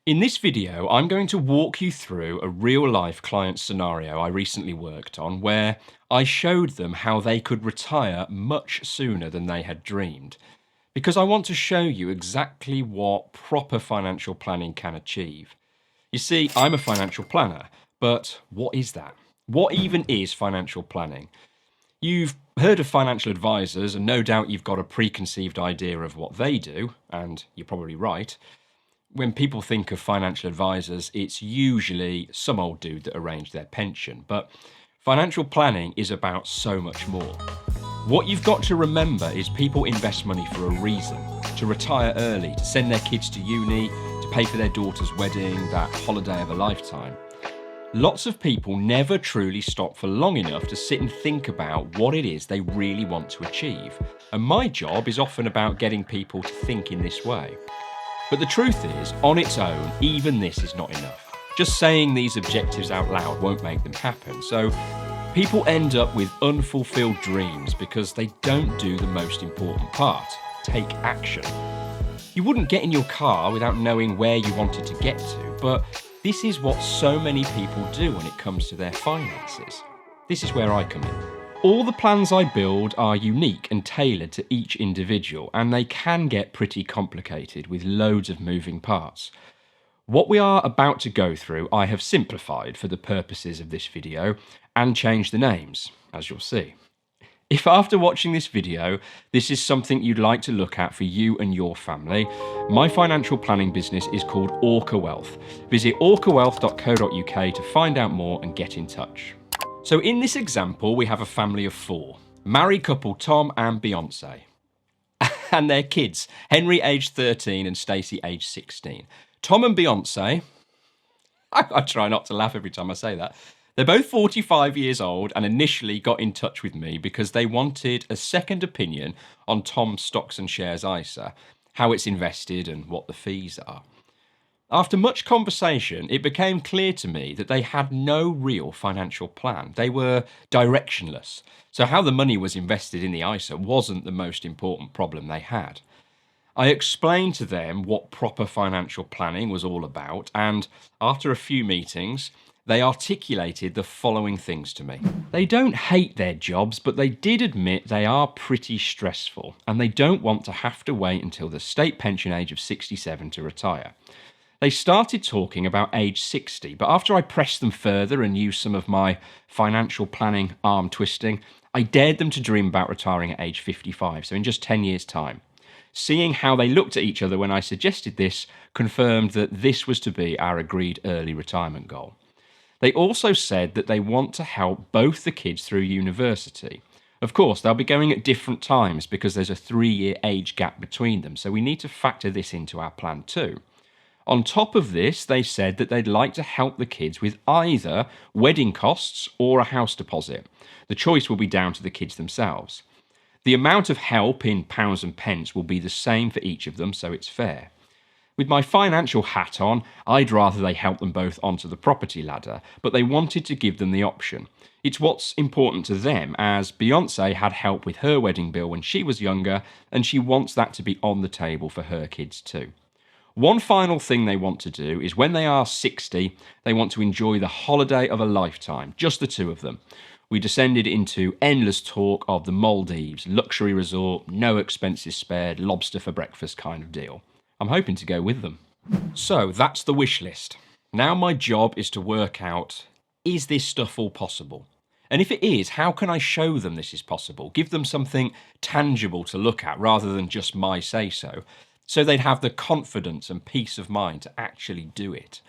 In this video, I'm going to walk you through a real-life client scenario I recently worked on where I showed them how they could retire much sooner than they had dreamed, because I want to show you exactly what proper financial planning can achieve. You see, I'm a financial planner, but what is that? What even is financial planning? You've heard of financial advisors, and no doubt you've got a preconceived idea of what they do, and you're probably right. When people think of financial advisors, it's usually some old dude that arranged their pension. But financial planning is about so much more. What you've got to remember is people invest money for a reason. To retire early, to send their kids to uni, to pay for their daughter's wedding, that holiday of a lifetime. Lots of people never truly stop for long enough to sit and think about what it is they really want to achieve. And my job is often about getting people to think in this way. But the truth is, on its own, even this is not enough. Just saying these objectives out loud won't make them happen. So people end up with unfulfilled dreams because they don't do the most important part: take action. You wouldn't get in your car without knowing where you wanted to get to, but this is what so many people do when it comes to their finances. This is where I come in. All the plans I build are unique and tailored to each individual, and they can get pretty complicated with loads of moving parts. What we are about to go through, I have simplified for the purposes of this video and changed the names, as you'll see. If after watching this video, this is something you'd like to look at for you and your family, my financial planning business is called Orca Wealth. Visit orcawealth.co.uk to find out more and get in touch. So in this example, we have a family of four. Married couple Tom and Beyonce. And their kids, Henry aged 13 and Stacey aged 16. Tom and Beyonce, I try not to laugh every time I say that. They're both 45 years old and initially got in touch with me because they wanted a second opinion on Tom's stocks and shares ISA, how it's invested and what the fees are. After much conversation, it became clear to me that they had no real financial plan. They were directionless. So how the money was invested in the ISA wasn't the most important problem they had. I explained to them what proper financial planning was all about, and after a few meetings, they articulated the following things to me. They don't hate their jobs, but they did admit they are pretty stressful, and they don't want to have to wait until the state pension age of 67 to retire. They started talking about age 60, but after I pressed them further and used some of my financial planning arm twisting, I dared them to dream about retiring at age 55, so in just 10 years' time. Seeing how they looked at each other when I suggested this confirmed that this was to be our agreed early retirement goal. They also said that they want to help both the kids through university. Of course, they'll be going at different times because there's a 3-year age gap between them, so we need to factor this into our plan too. On top of this, they said that they'd like to help the kids with either wedding costs or a house deposit. The choice will be down to the kids themselves. The amount of help in pounds and pence will be the same for each of them, so it's fair. With my financial hat on, I'd rather they help them both onto the property ladder, but they wanted to give them the option. It's what's important to them, as Beyonce had help with her wedding bill when she was younger, and she wants that to be on the table for her kids too. One final thing they want to do is when they are 60, they want to enjoy the holiday of a lifetime, just the two of them. We descended into endless talk of the Maldives, luxury resort, no expenses spared, lobster for breakfast kind of deal. I'm hoping to go with them. So that's the wish list. Now my job is to work out, is this stuff all possible? And if it is, how can I show them this is possible? Give them something tangible to look at rather than just my say-so. So they'd have the confidence and peace of mind to actually do it.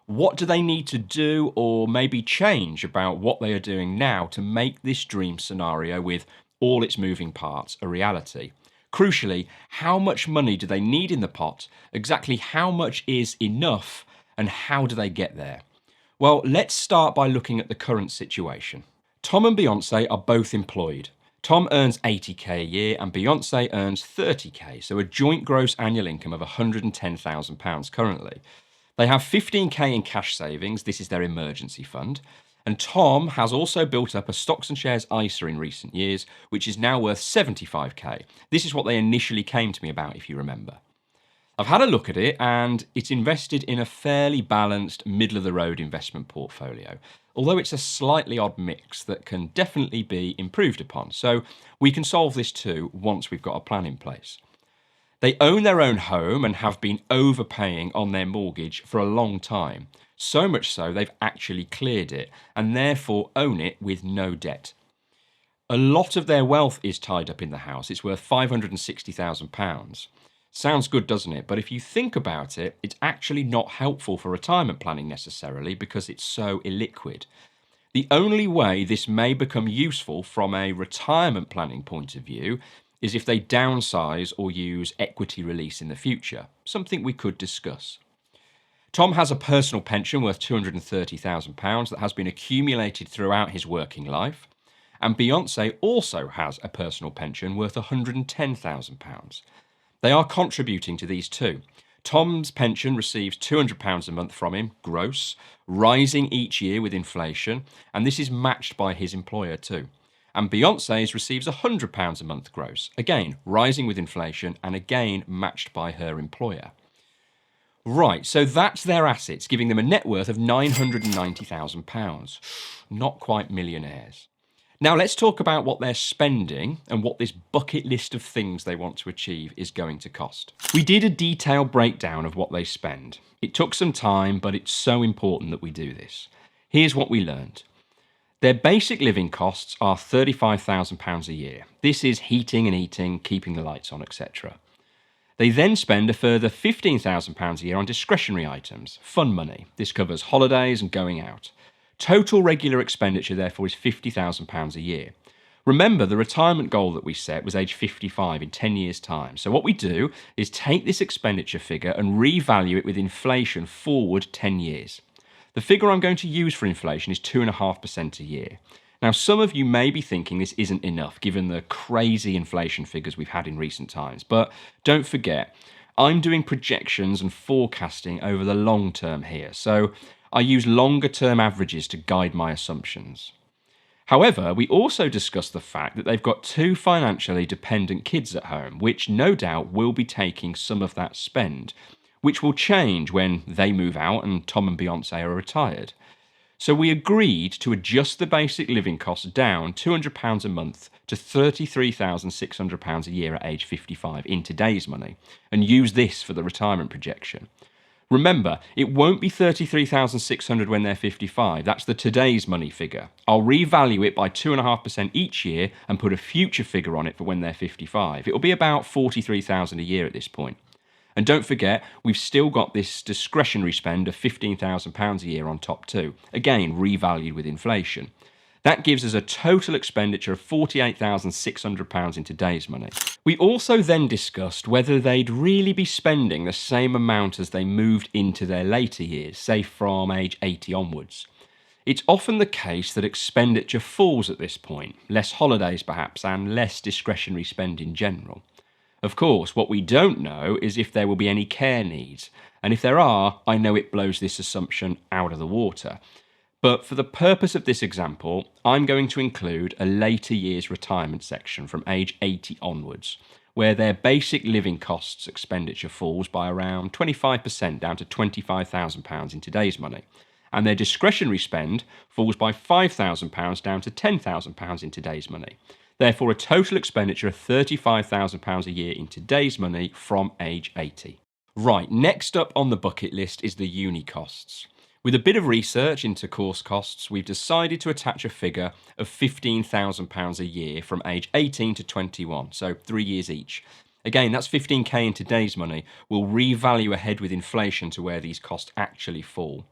What do they need to do or maybe change about what they are doing now to make this dream scenario with all its moving parts a reality? Crucially, how much money do they need in the pot? Exactly how much is enough and how do they get there? Well, let's start by looking at the current situation. Tom and Beyonce are both employed. Tom earns 80k a year and Beyonce earns 30k, so a joint gross annual income of £110,000 currently. They have 15k in cash savings, this is their emergency fund, and Tom has also built up a stocks and shares ISA in recent years, which is now worth 75k. This is what they initially came to me about, if you remember. I've had a look at it and it's invested in a fairly balanced, middle of the road investment portfolio, although it's a slightly odd mix that can definitely be improved upon. So we can solve this too once we've got a plan in place. They own their own home and have been overpaying on their mortgage for a long time, so much so they've actually cleared it and therefore own it with no debt. A lot of their wealth is tied up in the house. It's worth £560,000. Sounds good, doesn't it? But if you think about it, it's actually not helpful for retirement planning necessarily because it's so illiquid. The only way this may become useful from a retirement planning point of view is if they downsize or use equity release in the future, something we could discuss. Tom has a personal pension worth £230,000 that has been accumulated throughout his working life, and Beyonce also has a personal pension worth £110,000. They are contributing to these too. Tom's pension receives £200 a month from him, gross, rising each year with inflation, and this is matched by his employer too. And Beyonce's receives £100 a month gross, again, rising with inflation, and again matched by her employer. Right, so that's their assets, giving them a net worth of £990,000. Not quite millionaires. Now let's talk about what they're spending and what this bucket list of things they want to achieve is going to cost. We did a detailed breakdown of what they spend. It took some time, but it's so important that we do this. Here's what we learned. Their basic living costs are £35,000 a year. This is heating and eating, keeping the lights on, etc. They then spend a further £15,000 a year on discretionary items, fun money. This covers holidays and going out. Total regular expenditure, therefore, is £50,000 a year. Remember, the retirement goal that we set was age 55 in 10 years' time. So what we do is take this expenditure figure and revalue it with inflation forward 10 years. The figure I'm going to use for inflation is 2.5% a year. Now, some of you may be thinking this isn't enough given the crazy inflation figures we've had in recent times. But don't forget, I'm doing projections and forecasting over the long term here. So I use longer term averages to guide my assumptions. However, we also discussed the fact that they've got two financially dependent kids at home, which no doubt will be taking some of that spend, which will change when they move out and Tom and Beyonce are retired. So we agreed to adjust the basic living costs down £200 a month to £33,600 a year at age 55 in today's money, and use this for the retirement projection. Remember, it won't be £33,600 when they're 55. That's the today's money figure. I'll revalue it by 2.5% each year and put a future figure on it for when they're 55. It'll be about £43,000 a year at this point. And don't forget, we've still got this discretionary spend of £15,000 a year on top too. Again, revalued with inflation. That gives us a total expenditure of £48,600 in today's money. We also then discussed whether they'd really be spending the same amount as they moved into their later years, say from age 80 onwards. It's often the case that expenditure falls at this point, less holidays perhaps, and less discretionary spend in general. Of course, what we don't know is if there will be any care needs, and if there are, I know it blows this assumption out of the water. But for the purpose of this example, I'm going to include a later years retirement section from age 80 onwards, where their basic living costs expenditure falls by around 25% down to £25,000 in today's money, and their discretionary spend falls by £5,000 down to £10,000 in today's money. Therefore, a total expenditure of £35,000 a year in today's money from age 80. Right, next up on the bucket list is the uni costs. With a bit of research into course costs, we've decided to attach a figure of £15,000 a year from age 18 to 21, so 3 years each. Again, that's 15k in today's money. We'll revalue ahead with inflation to where these costs actually fall.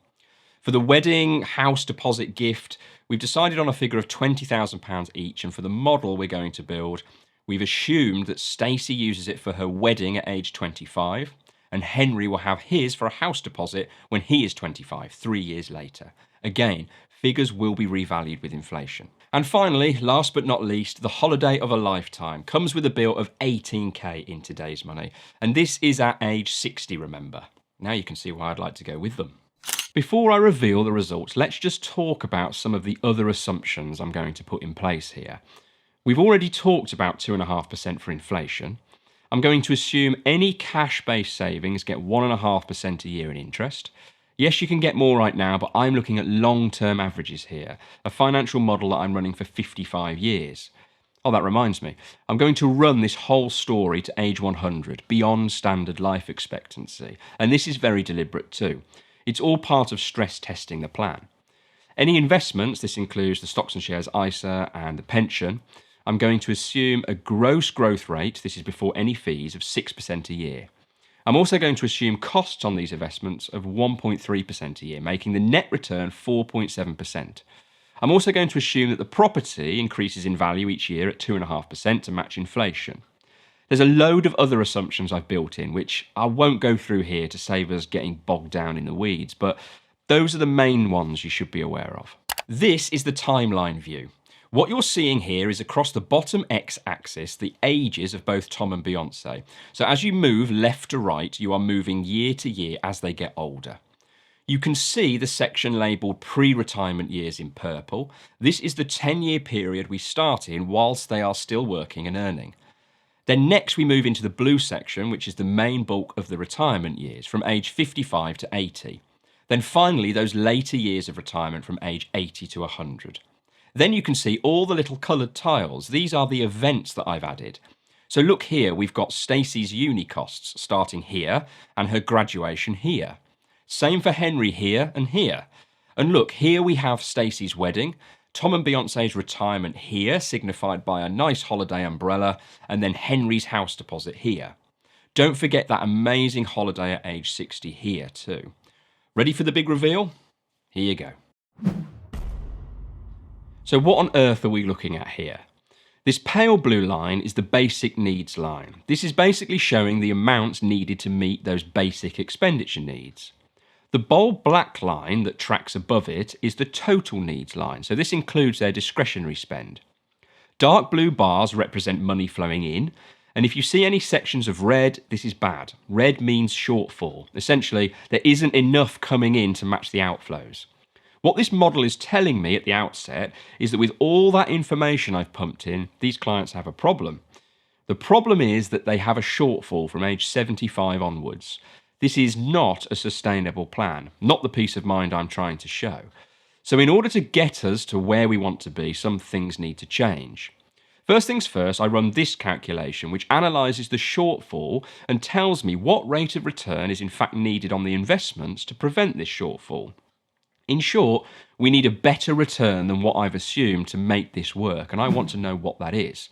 For the wedding, house deposit gift, we've decided on a figure of £20,000 each, and for the model we're going to build, we've assumed that Stacey uses it for her wedding at age 25, and Henry will have his for a house deposit when he is 25, 3 years later. Again, figures will be revalued with inflation. And finally, last but not least, the holiday of a lifetime comes with a bill of 18k in today's money, and this is at age 60, remember. Now you can see why I'd like to go with them. Before I reveal the results, let's just talk about some of the other assumptions I'm going to put in place here. We've already talked about 2.5% for inflation. I'm going to assume any cash-based savings get 1.5% a year in interest. Yes, you can get more right now, but I'm looking at long-term averages here, a financial model that I'm running for 55 years. Oh, that reminds me. I'm going to run this whole story to age 100, beyond standard life expectancy. And this is very deliberate too. It's all part of stress testing the plan. Any investments, this includes the stocks and shares ISA and the pension, I'm going to assume a gross growth rate, this is before any fees, of 6% a year. I'm also going to assume costs on these investments of 1.3% a year, making the net return 4.7%. I'm also going to assume that the property increases in value each year at 2.5% to match inflation. There's a load of other assumptions I've built in, which I won't go through here to save us getting bogged down in the weeds, but those are the main ones you should be aware of. This is the timeline view. What you're seeing here is across the bottom x-axis the ages of both Tom and Beyonce. So as you move left to right, you are moving year to year as they get older. You can see the section labelled pre-retirement years in purple. This is the 10-year period we start in whilst they are still working and earning. Then next we move into the blue section, which is the main bulk of the retirement years, from age 55 to 80. Then finally those later years of retirement from age 80 to 100. Then you can see all the little coloured tiles. These are the events that I've added. So look here, we've got Stacey's uni costs starting here and her graduation here. Same for Henry here and here. And look, here we have Stacey's wedding, Tom and Beyonce's retirement here, signified by a nice holiday umbrella, and then Henry's house deposit here. Don't forget that amazing holiday at age 60 here too. Ready for the big reveal? Here you go. So what on earth are we looking at here? This pale blue line is the basic needs line. This is basically showing the amounts needed to meet those basic expenditure needs. The bold black line that tracks above it is the total needs line, so this includes their discretionary spend. Dark blue bars represent money flowing in, and if you see any sections of red, this is bad. Red means shortfall. Essentially, there isn't enough coming in to match the outflows. What this model is telling me at the outset is that with all that information I've pumped in, these clients have a problem. The problem is that they have a shortfall from age 75 onwards. This is not a sustainable plan, not the peace of mind I'm trying to show. So in order to get us to where we want to be, some things need to change. First things first, I run this calculation, which analyses the shortfall and tells me what rate of return is in fact needed on the investments to prevent this shortfall. In short, we need a better return than what I've assumed to make this work, and I want to know what that is.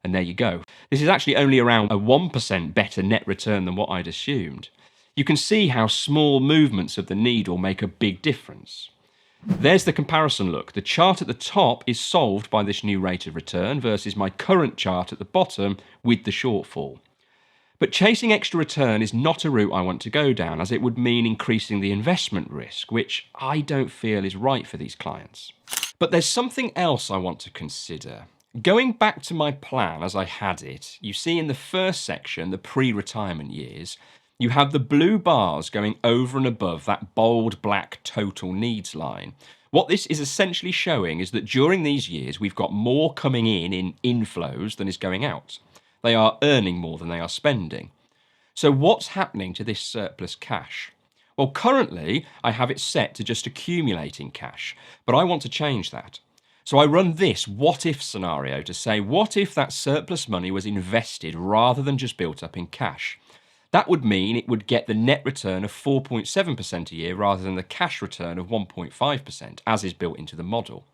And there you go. This is actually only around a 1% better net return than what I'd assumed. You can see how small movements of the needle make a big difference. There's the comparison look. The chart at the top is solved by this new rate of return versus my current chart at the bottom with the shortfall. But chasing extra return is not a route I want to go down, as it would mean increasing the investment risk, which I don't feel is right for these clients. But there's something else I want to consider. Going back to my plan as I had it, you see in the first section, the pre-retirement years, you have the blue bars going over and above that bold black total needs line. What this is essentially showing is that during these years, we've got more coming in inflows than is going out. They are earning more than they are spending. So what's happening to this surplus cash? Well, currently I have it set to just accumulating cash, but I want to change that. So I run this what if scenario to say, what if that surplus money was invested rather than just built up in cash? That would mean it would get the net return of 4.7% a year rather than the cash return of 1.5%, as is built into the model.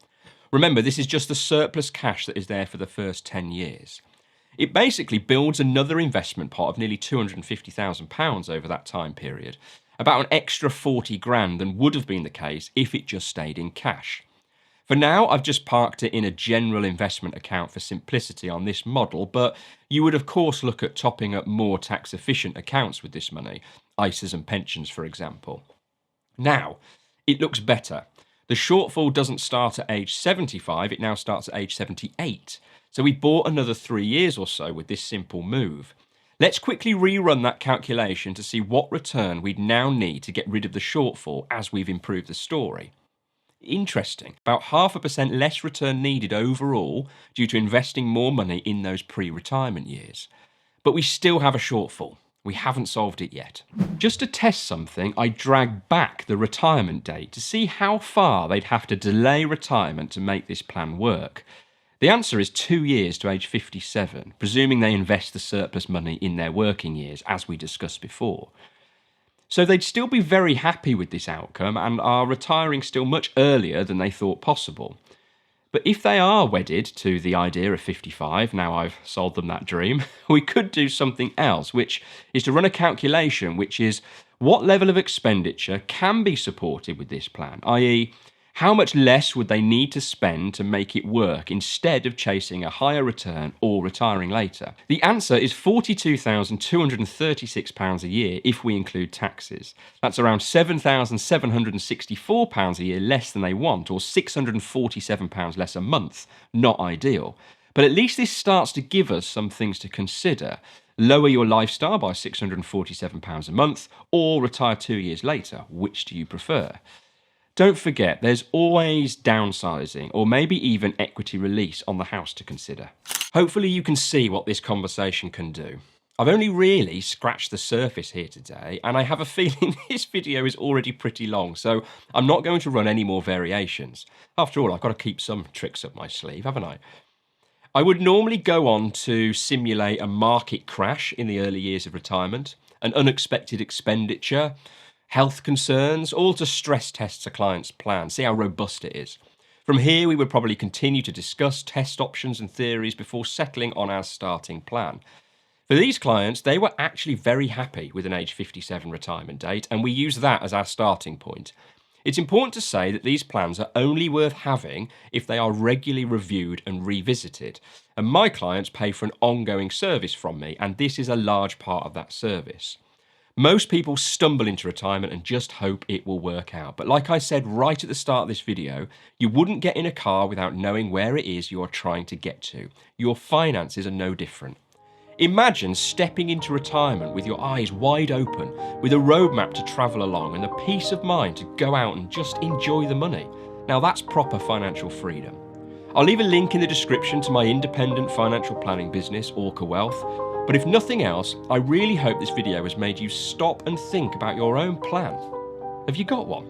Remember, this is just the surplus cash that is there for the first 10 years. It basically builds another investment pot of nearly £250,000 over that time period, about an extra 40 grand than would have been the case if it just stayed in cash. For now, I've just parked it in a general investment account for simplicity on this model, but you would of course look at topping up more tax-efficient accounts with this money, ISAs and pensions for example. Now, it looks better. The shortfall doesn't start at age 75, it now starts at age 78. So we bought another 3 years or so with this simple move. Let's quickly rerun that calculation to see what return we'd now need to get rid of the shortfall as we've improved the story. Interesting, about 0.5% less return needed overall due to investing more money in those pre-retirement years. But we still have a shortfall. We haven't solved it yet. Just to test something, I dragged back the retirement date to see how far they'd have to delay retirement to make this plan work. The answer is 2 years to age 57, presuming they invest the surplus money in their working years, as we discussed before. So they'd still be very happy with this outcome and are retiring still much earlier than they thought possible. But if they are wedded to the idea of 55, now I've sold them that dream, we could do something else, which is to run a calculation, which is what level of expenditure can be supported with this plan, i.e., how much less would they need to spend to make it work instead of chasing a higher return or retiring later? The answer is £42,236 a year if we include taxes. That's around £7,764 a year less than they want, or £647 less a month. Not ideal. But at least this starts to give us some things to consider. Lower your lifestyle by £647 a month, or retire 2 years later. Which do you prefer? Don't forget, there's always downsizing or maybe even equity release on the house to consider. Hopefully you can see what this conversation can do. I've only really scratched the surface here today, and I have a feeling this video is already pretty long, so I'm not going to run any more variations. After all, I've got to keep some tricks up my sleeve, haven't I? I would normally go on to simulate a market crash in the early years of retirement, an unexpected expenditure, health concerns, all to stress test a client's plan, see how robust it is. From here, we would probably continue to discuss test options and theories before settling on our starting plan. For these clients, they were actually very happy with an age 57 retirement date, and we use that as our starting point. It's important to say that these plans are only worth having if they are regularly reviewed and revisited. And my clients pay for an ongoing service from me, and this is a large part of that service. Most people stumble into retirement and just hope it will work out. But like I said right at the start of this video, you wouldn't get in a car without knowing where it is you are trying to get to. Your finances are no different. Imagine stepping into retirement with your eyes wide open, with a roadmap to travel along and the peace of mind to go out and just enjoy the money. Now that's proper financial freedom. I'll leave a link in the description to my independent financial planning business, Orca Wealth. But if nothing else, I really hope this video has made you stop and think about your own plan. Have you got one?